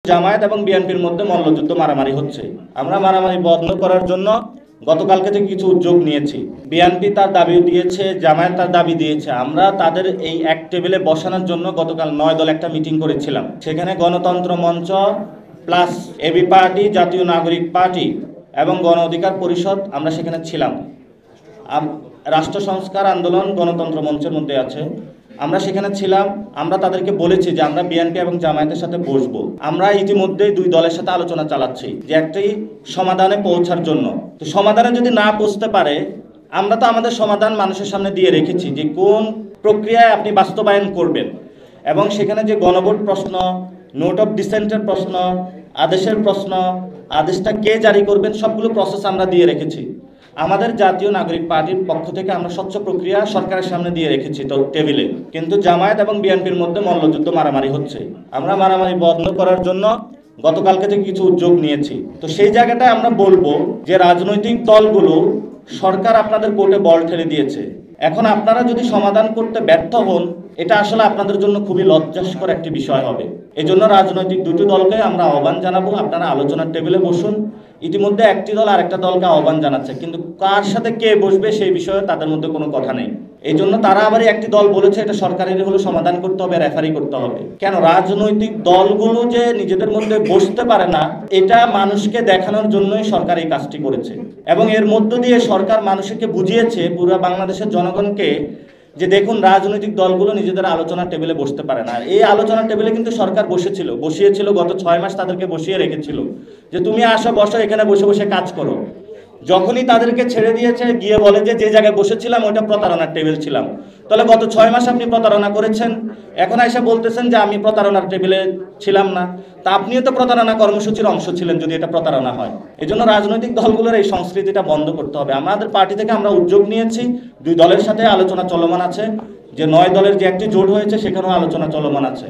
জামায়াত এবং বিএনপির মধ্যে মল্লযুদ্ধ মারামারি হচ্ছে। আমরা মারামারি বন্ধ করার জন্য গতকালকে থেকে কিছু উদ্যোগ নিয়েছি। বিএনপি তার দাবি দিয়েছে, জামায়াত তার দাবি দিয়েছে। আমরা তাদের এই এক টেবিলে বসানোর জন্য গতকাল 9 দল একটা মিটিং করেছিলাম। সেখানে গণতন্ত্র মঞ্চ প্লাস এবি পার্টি, জাতীয় নাগরিক পার্টি এবং গণ অধিকার পরিষদ আমরা সেখানে ছিলাম। রাষ্ট্র সংস্কার আন্দোলন গণতন্ত্র মঞ্চের মধ্যে আছে, আমরা সেখানে ছিলাম। আমরা তাদেরকে বলেছি যে আমরা বিএনপি এবং জামায়াতের সাথে বসবো। আমরা ইতিমধ্যেই দুই দলের সাথে আলোচনা চালাচ্ছি যে একটি সমাধানে পৌঁছার জন্য। তো সমাধানে যদি না পৌঁছতে পারে, আমরা তো আমাদের সমাধান মানুষের সামনে দিয়ে রেখেছি যে কোন প্রক্রিয়ায় আপনি বাস্তবায়ন করবেন, এবং সেখানে যে গণভোট প্রশ্ন, নোট অফ ডিসেন্টের প্রশ্ন, আদেশের প্রশ্ন, আদেশটা কে জারি করবেন, সবগুলো প্রসেস আমরা দিয়ে রেখেছি। আমাদের জাতীয় নাগরিক পার্টির পক্ষ থেকে আমরা স্বচ্ছ প্রক্রিয়া সরকারের সামনে দিয়ে রেখেছি তো টেবিলে। কিন্তু জামায়াত এবং বিএনপির মধ্যে মল্লযুদ্ধ মারামারি হচ্ছে। আমরা মারামারি বন্ধ করার জন্য গতকালকে থেকে কিছু উদ্যোগ নিয়েছি। তো সেই জায়গাটায় আমরা বলবো যে রাজনৈতিক দলগুলো, সরকার আপনাদের কোর্টে বল ঠেলে দিয়েছে। এখন আপনারা যদি সমাধান করতে ব্যর্থ হন, এটা আসলে আপনাদের জন্য খুবই লজ্জাস্কর একটি বিষয় হবে। এজন্য রাজনৈতিক দুটি দলকে আমরা আহ্বান জানাবো, আপনারা আলোচনার টেবিলে বসুন। ইতিমধ্যে একটি দল আরেকটা দলকে আহ্বান জানাচ্ছে, কিন্তু কার সাথে কে বসবে সেই বিষয়ে তাদের মধ্যে কোনো কথা নেই। এই জন্য তারা আবার একটি দল বলেছে এটা সরকারের হলো সমাধান করতে হবে, রেফারি করতে হবে। কেন রাজনৈতিক দলগুলো যে নিজেদের মধ্যে বসতে পারে না, এটা মানুষকে দেখানোর জন্যই সরকার এই কাজটি করেছে। এবং এর মধ্য দিয়ে সরকার মানুষকে বুঝিয়েছে, পুরো বাংলাদেশের জনগণকে, যে দেখুন রাজনৈতিক দলগুলো নিজেদের আলোচনার টেবিলে বসতে পারে না। এই আলোচনার টেবিলে কিন্তু সরকার বসিয়েছিল গত 6 মাস তাদেরকে বসিয়ে রেখেছিল যে তুমি আসো, বসো, এখানে বসে বসে কাজ করো। যখনই তাদেরকে ছেড়ে দিয়েছে, গিয়ে বলে যে যে জায়গায় বসেছিলাম ওইটা প্রতারণার টেবিল ছিলাম। তাহলে গত 6 মাস আপনি প্রতারণা করেছেন, এখন এসে বলতেছেন যে আমি প্রতারণার টেবিলে ছিলাম না। তা আপনিও তো প্রতারণা কর্মসূচির অংশ ছিলেন যদি এটা প্রতারণা হয়। এই জন্য রাজনৈতিক দলগুলোর এই সংস্কৃতিটা বন্ধ করতে হবে। আমাদের পার্টি থেকে আমরা উদ্যোগ নিয়েছি, দুই দলের সাথে আলোচনা চলমান আছে, যে 9 দলের যে একটি জোট হয়েছে সেখানেও আলোচনা চলমান আছে।